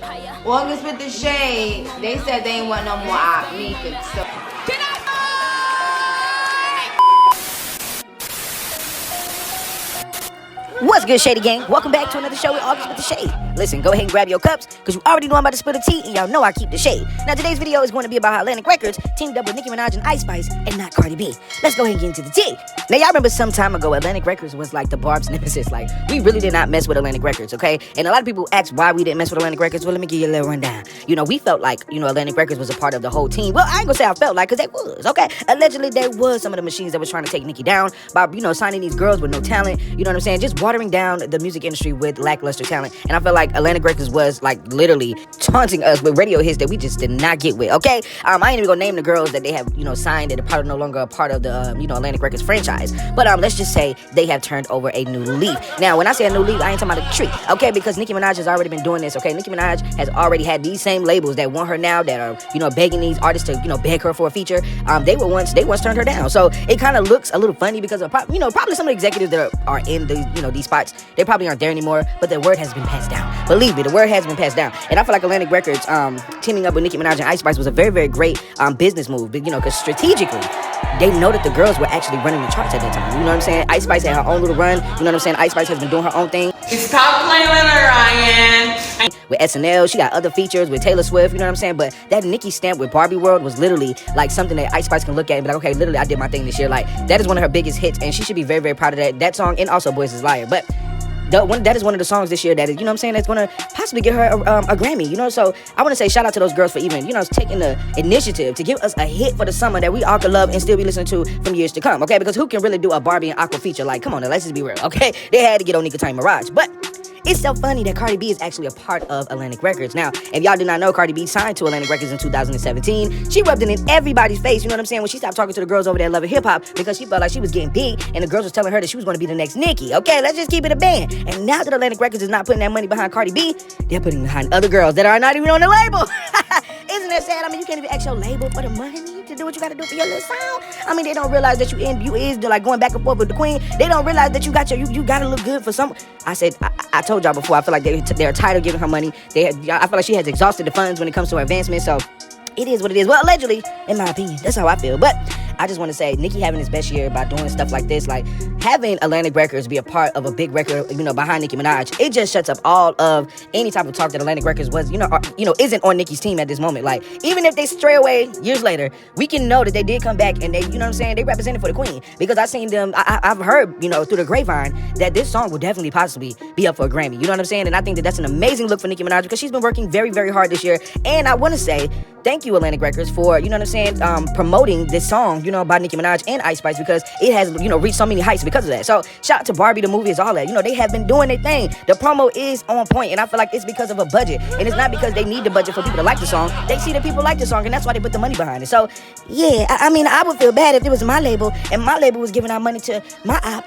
Well, just with the shade, they said they ain't want no more op Mika. So. What's good, Shady Gang? Welcome back to another show with August with the Shade. Listen, go ahead and grab your cups, because you already know I'm about to spill the tea, and y'all know I keep the shade. Now, today's video is going to be about how Atlantic Records teamed up with Nicki Minaj and Ice Spice, and not Cardi B. Let's go ahead and get into the tea. Now, y'all remember some time ago, Atlantic Records was like the Barbz nemesis. Like, we really did not mess with Atlantic Records, okay? And a lot of people ask why we didn't mess with Atlantic Records. Well, let me give you a little rundown. You know, we felt like, Atlantic Records was a part of the whole team. Well, I ain't gonna say I felt like, because they was, okay? Allegedly, there was some of the machines that was trying to take Nicki down by, signing these girls with no talent. You know what I'm saying? Just watering down the music industry with lackluster talent. And I feel like Atlantic Records was like literally taunting us with radio hits that we just did not get with, okay? I ain't even gonna name the girls that they have, signed that are probably no longer a part of the, Atlantic Records franchise. But let's just say they have turned over a new leaf. Now, when I say a new leaf, I ain't talking about a tree, okay? Because Nicki Minaj has already been doing this, okay? Nicki Minaj has already had these same labels that want her now, that are, begging these artists to, beg her for a feature. They once turned her down. So it kind of looks a little funny because of, probably some of the executives that are in these, these spots, they probably aren't there anymore, but the word has been passed down. Believe me, the word has been passed down. And I feel like Atlantic Records teaming up with Nicki Minaj and Ice Spice was a very, very great business move, because strategically, they know that the girls were actually running the charts at that time. You know what I'm saying? Ice Spice had her own little run. You know what I'm saying? Ice Spice has been doing her own thing. Stop playing with her, Ryan. With SNL, she got other features with Taylor Swift, you know what I'm saying? But that Nicki stamp with Barbie World was literally like something that Ice Spice can look at and be like, okay, literally, I did my thing this year. Like, that is one of her biggest hits, and she should be very, very proud of that song, and also Boys is Liar. But that is one of the songs this year that is, that's going to possibly get her a Grammy, So I want to say shout out to those girls for even, taking the initiative to give us a hit for the summer that we all could love and still be listening to from years to come, okay? Because who can really do a Barbie and Aqua feature? Like, come on, now, let's just be real, okay? They had to get on Nicki Minaj. But it's so funny that Cardi B is actually a part of Atlantic Records. Now, if y'all did not know, Cardi B signed to Atlantic Records in 2017. She rubbed it in everybody's face, you know what I'm saying? When she stopped talking to the girls over there loving hip-hop because she felt like she was getting big and the girls was telling her that she was going to be the next Nicki. Okay, let's just keep it a band. And now that Atlantic Records is not putting that money behind Cardi B, they're putting it behind other girls that are not even on the label. Isn't that sad? I mean, you can't even ask your label for the money to do what you got to do for your little sound. I mean, they don't realize that you is like going back and forth with the queen. They don't realize that you got to look good for some. I told y'all before, I feel like they're tired of giving her money. I feel like she has exhausted the funds when it comes to her advancement. So it is what it is. Well, allegedly, in my opinion, that's how I feel. But I just want to say, Nicki having his best year by doing stuff like this, like having Atlantic Records be a part of a big record, behind Nicki Minaj, it just shuts up all of any type of talk that Atlantic Records was, isn't on Nicki's team at this moment. Like, even if they stray away years later, we can know that they did come back and they, they represented for the queen. Because I seen them, I've heard, through the grapevine that this song will definitely possibly be up for a Grammy. You know what I'm saying? And I think that that's an amazing look for Nicki Minaj because she's been working very, very hard this year. And I want to say, thank you, Atlantic Records, for, promoting this song, by Nicki Minaj and Ice Spice because it has, reached so many heights because of that. So shout out to Barbie the movie, is all that. They have been doing their thing. The promo is on point, and I feel like it's because of a budget. And it's not because they need the budget for people to like the song. They see that people like the song, and that's why they put the money behind it. So, yeah, I mean, I would feel bad if it was my label, and my label was giving out money to my op.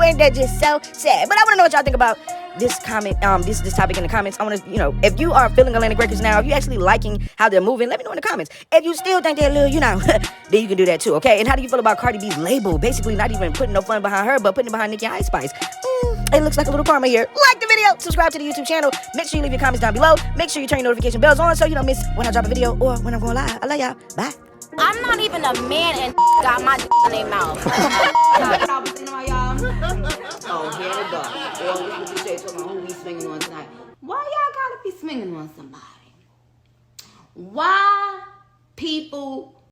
Ain't that just so sad? But I want to know what y'all think about this comment, this topic in the comments. I want to, if you are feeling Atlantic Records now, if you actually liking how they're moving, let me know in the comments. If you still think they're a little, then you can do that too, okay? And how do you feel about Cardi B's label? Basically not even putting no fun behind her, but putting it behind Nicki and Ice Spice. It looks like a little karma here. Like the video, subscribe to the YouTube channel. Make sure you leave your comments down below. Make sure you turn your notification bells on so you don't miss when I drop a video or when I'm going live. I love y'all. Bye. I'm not even a man and got my in their mouth. Oh, here we go. Well, look what you say, talking about who we swinging on tonight. Why y'all gotta be swinging on somebody? Why people